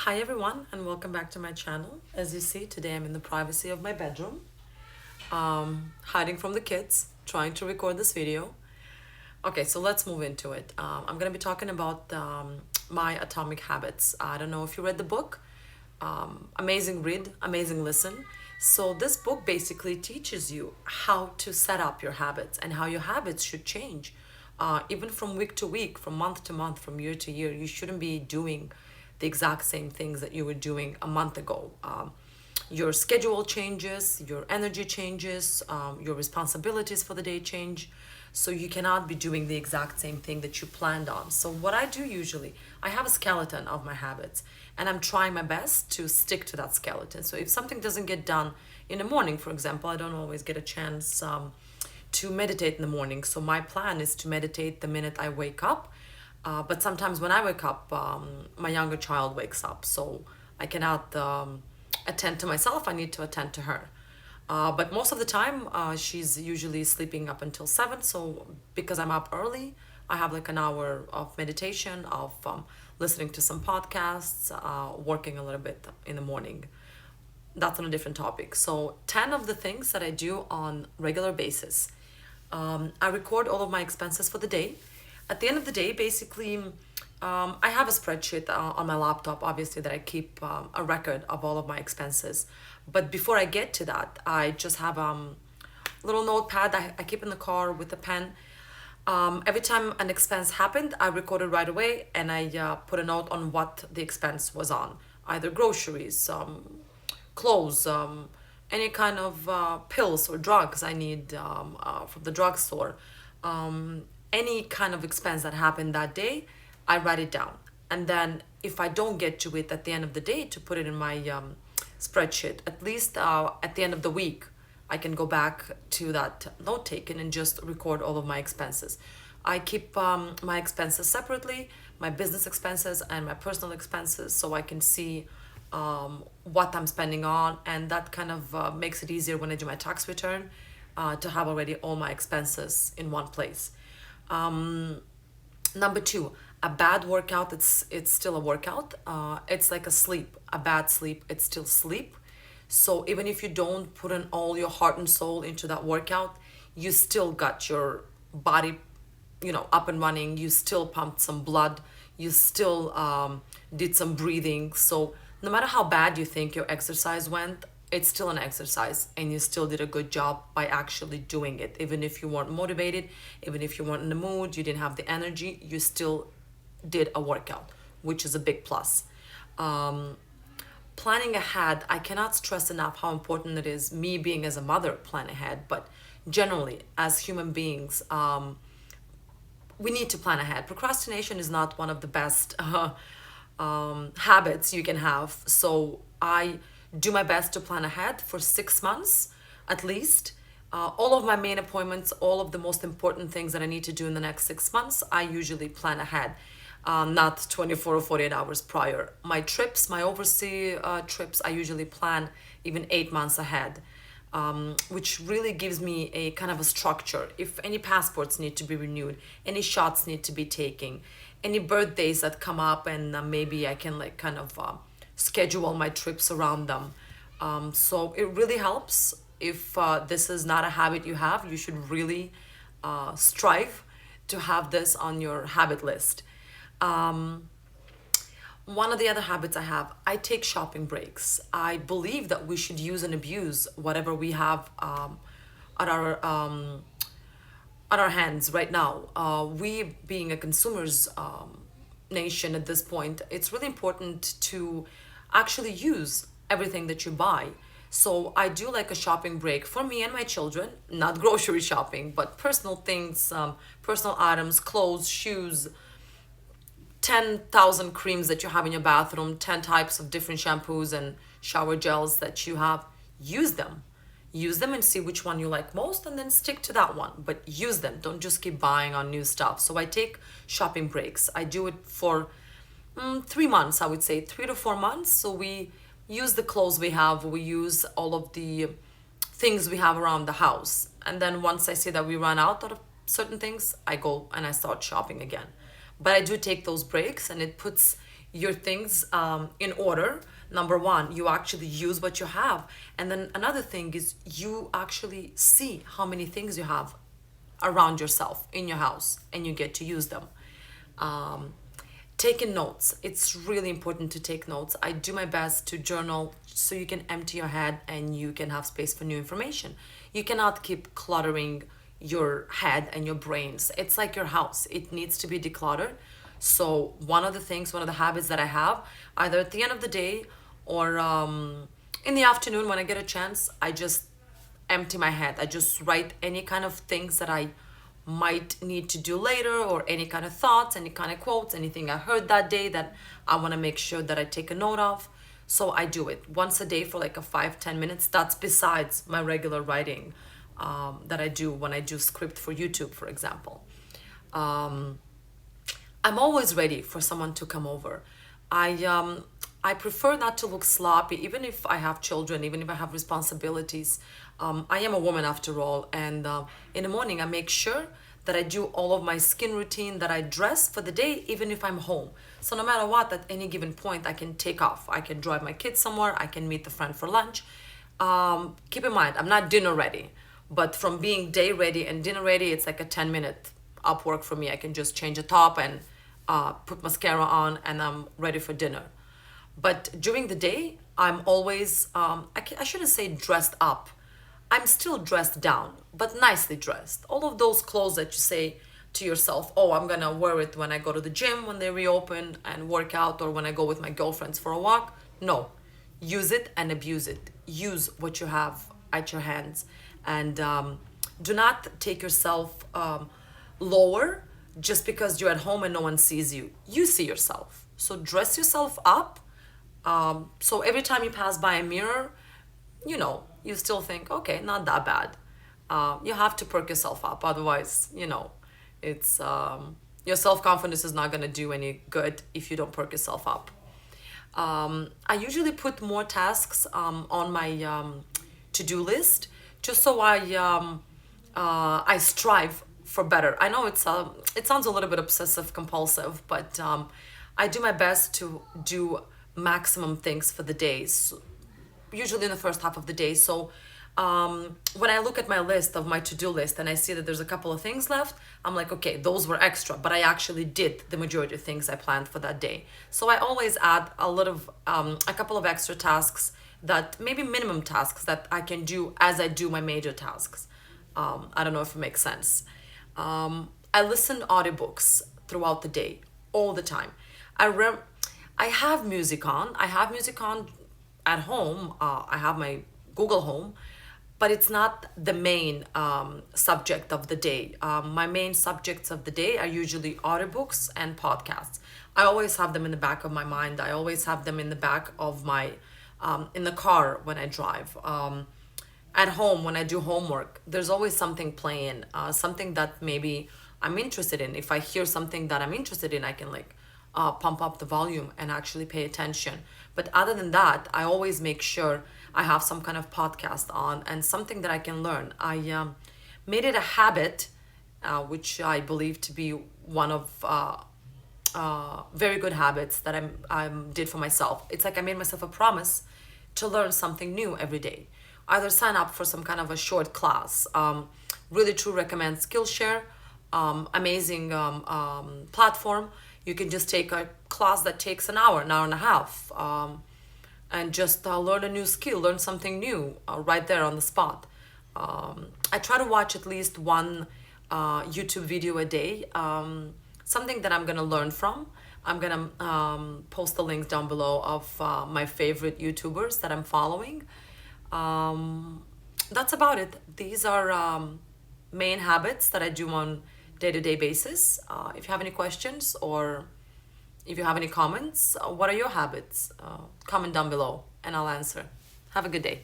Hi everyone and welcome back to my channel. As you see, today I'm in the privacy of my bedroom, hiding from the kids, trying to record this video. Okay, so let's move into it. I'm gonna be talking about my Atomic Habits. I don't know if you read the book. Amazing read, amazing listen. So this book basically teaches you how to set up your habits and how your habits should change. Even from week to week, from month to month, from year to year, you shouldn't be doing the exact same things that you were doing a month ago. Your schedule changes, your energy changes, your responsibilities for the day change. So you cannot be doing the exact same thing that you planned on. So what I do usually, I have a skeleton of my habits and I'm trying my best to stick to that skeleton. So if something doesn't get done in the morning, for example, I don't always get a chance to meditate in the morning. So my plan is to meditate the minute I wake up. But sometimes when I wake up, my younger child wakes up. So I cannot attend to myself. I need to attend to her. But most of the time, she's usually sleeping up until 7. So because I'm up early, I have like an hour of meditation, of listening to some podcasts, working a little bit in the morning. That's on a different topic. So 10 of the things that I do on regular basis. I record all of my expenses for the day. At the end of the day, basically, I have a spreadsheet on my laptop, obviously, that I keep a record of all of my expenses. But before I get to that, I just have a little notepad I keep in the car with a pen. Every time an expense happened, I record it right away and I put a note on what the expense was on, either groceries, clothes, any kind of pills or drugs I need from the drugstore, any kind of expense that happened that day, I write it down. And then if I don't get to it at the end of the day to put it in my spreadsheet, at least at the end of the week, I can go back to that note taken and just record all of my expenses. I keep my expenses separately, my business expenses and my personal expenses, so I can see what I'm spending on, and that kind of makes it easier when I do my tax return to have already all my expenses in one place. Number two, a bad workout, it's still a workout. It's like a sleep. A bad sleep, it's still sleep. So even if you don't put in all your heart and soul into that workout, you still got your body, up and running. You still pumped some blood. You still did some breathing. So no matter how bad you think your exercise went, it's still an exercise and you still did a good job by actually doing it. Even if you weren't motivated, even if you weren't in the mood, you didn't have the energy, you still did a workout, which is a big plus. Planning ahead, I cannot stress enough how important it is, me being as a mother plan ahead, but generally as human beings, we need to plan ahead. Procrastination is not one of the best habits you can have. So I do my best to plan ahead for 6 months at least. All of my main appointments, all of the most important things that I need to do in the next 6 months, I usually plan ahead, not 24 or 48 hours prior. My trips, my overseas trips, I usually plan even 8 months ahead, which really gives me a kind of a structure. If any passports need to be renewed, any shots need to be taken, any birthdays that come up, and maybe I can like kind of schedule my trips around them. So it really helps. If this is not a habit you have, you should really strive to have this on your habit list. One of the other habits I have, I take shopping breaks. I believe that we should use and abuse whatever we have at our at our hands right now. We being a consumers nation at this point, it's really important to actually use everything that you buy. So I do like a shopping break for me and my children, not grocery shopping, but personal things, personal items, clothes, shoes, 10,000 creams that you have in your bathroom, 10 types of different shampoos and shower gels that you have. Use them. Use them and see which one you like most and then stick to that one. But use them. Don't just keep buying on new stuff. So I take shopping breaks. I do it for 3 months, I would say, 3 to 4 months. So we use the clothes we have, we use all of the things we have around the house. And then once I see that we run out of certain things, I go and I start shopping again. But I do take those breaks and it puts your things in order. Number one, you actually use what you have. And then another thing is you actually see how many things you have around yourself in your house and you get to use them. Um, Taking notes. It's really important to take notes. I do my best to journal so you can empty your head and you can have space for new information. You cannot keep cluttering your head and your brains. It's like your house, it needs to be decluttered. So, one of the things, one of the habits that I have, either at the end of the day or in the afternoon when I get a chance, I just empty my head. I just write any kind of things that I might need to do later, or any kind of thoughts, any kind of quotes, anything I heard that day that I want to make sure that I take a note of. So I do it once a day for like a 5-10 minutes. That's besides my regular writing that I do when I do script for YouTube, for example. Um, I'm always ready for someone to come over. I prefer not to look sloppy, even if I have children, even if I have responsibilities. I am a woman after all, and in the morning I make sure that I do all of my skin routine, that I dress for the day, even if I'm home. So no matter what, at any given point, I can take off. I can drive my kids somewhere. I can meet a friend for lunch. Keep in mind, I'm not dinner ready, but from being day ready and dinner ready, it's like a 10-minute up work for me. I can just change a top and put mascara on, and I'm ready for dinner. But during the day, I'm always, I shouldn't say dressed up. I'm still dressed down, but nicely dressed. All of those clothes that you say to yourself, oh, I'm gonna wear it when I go to the gym when they reopen and work out, or when I go with my girlfriends for a walk. No, use it and abuse it. Use what you have at your hands, and do not take yourself lower just because you're at home and no one sees you. You see yourself. So dress yourself up. So every time you pass by a mirror, you still think, okay, not that bad. You have to perk yourself up. Otherwise, it's your self confidence is not going to do any good if you don't perk yourself up. I usually put more tasks on my to-do list, just so I strive for better. I know it sounds a little bit obsessive compulsive, but I do my best to do maximum things for the days, usually in the first half of the day. So when I look at my list of my to-do list and I see that there's a couple of things left, I'm like, okay, those were extra, but I actually did the majority of things I planned for that day. So I always add a couple of extra tasks, that maybe minimum tasks that I can do as I do my major tasks. I don't know if it makes sense. I listen to audiobooks throughout the day, all the time. I have music on. I have music on at home. I have my Google Home, but it's not the main subject of the day. My main subjects of the day are usually audiobooks and podcasts. I always have them in the back of my mind. I always have them in the back of my, in the car when I drive. At home, when I do homework, there's always something playing, something that maybe I'm interested in. If I hear something that I'm interested in, I can pump up the volume and actually pay attention. But other than that, I always make sure I have some kind of podcast on and something that I can learn. I made it a habit, which I believe to be one of very good habits that I did for myself. It's like I made myself a promise to learn something new every day. Either sign up for some kind of a short class. Really true recommend Skillshare, amazing platform. You can just take a class that takes an hour and a half, and just learn a new skill, learn something new right there on the spot. I try to watch at least one YouTube video a day, something that I'm gonna learn from. I'm gonna post the links down below of my favorite YouTubers that I'm following. That's about it. These are main habits that I do on day-to-day basis. If you have any questions or if you have any comments, what are your habits? Comment down below and I'll answer. Have a good day.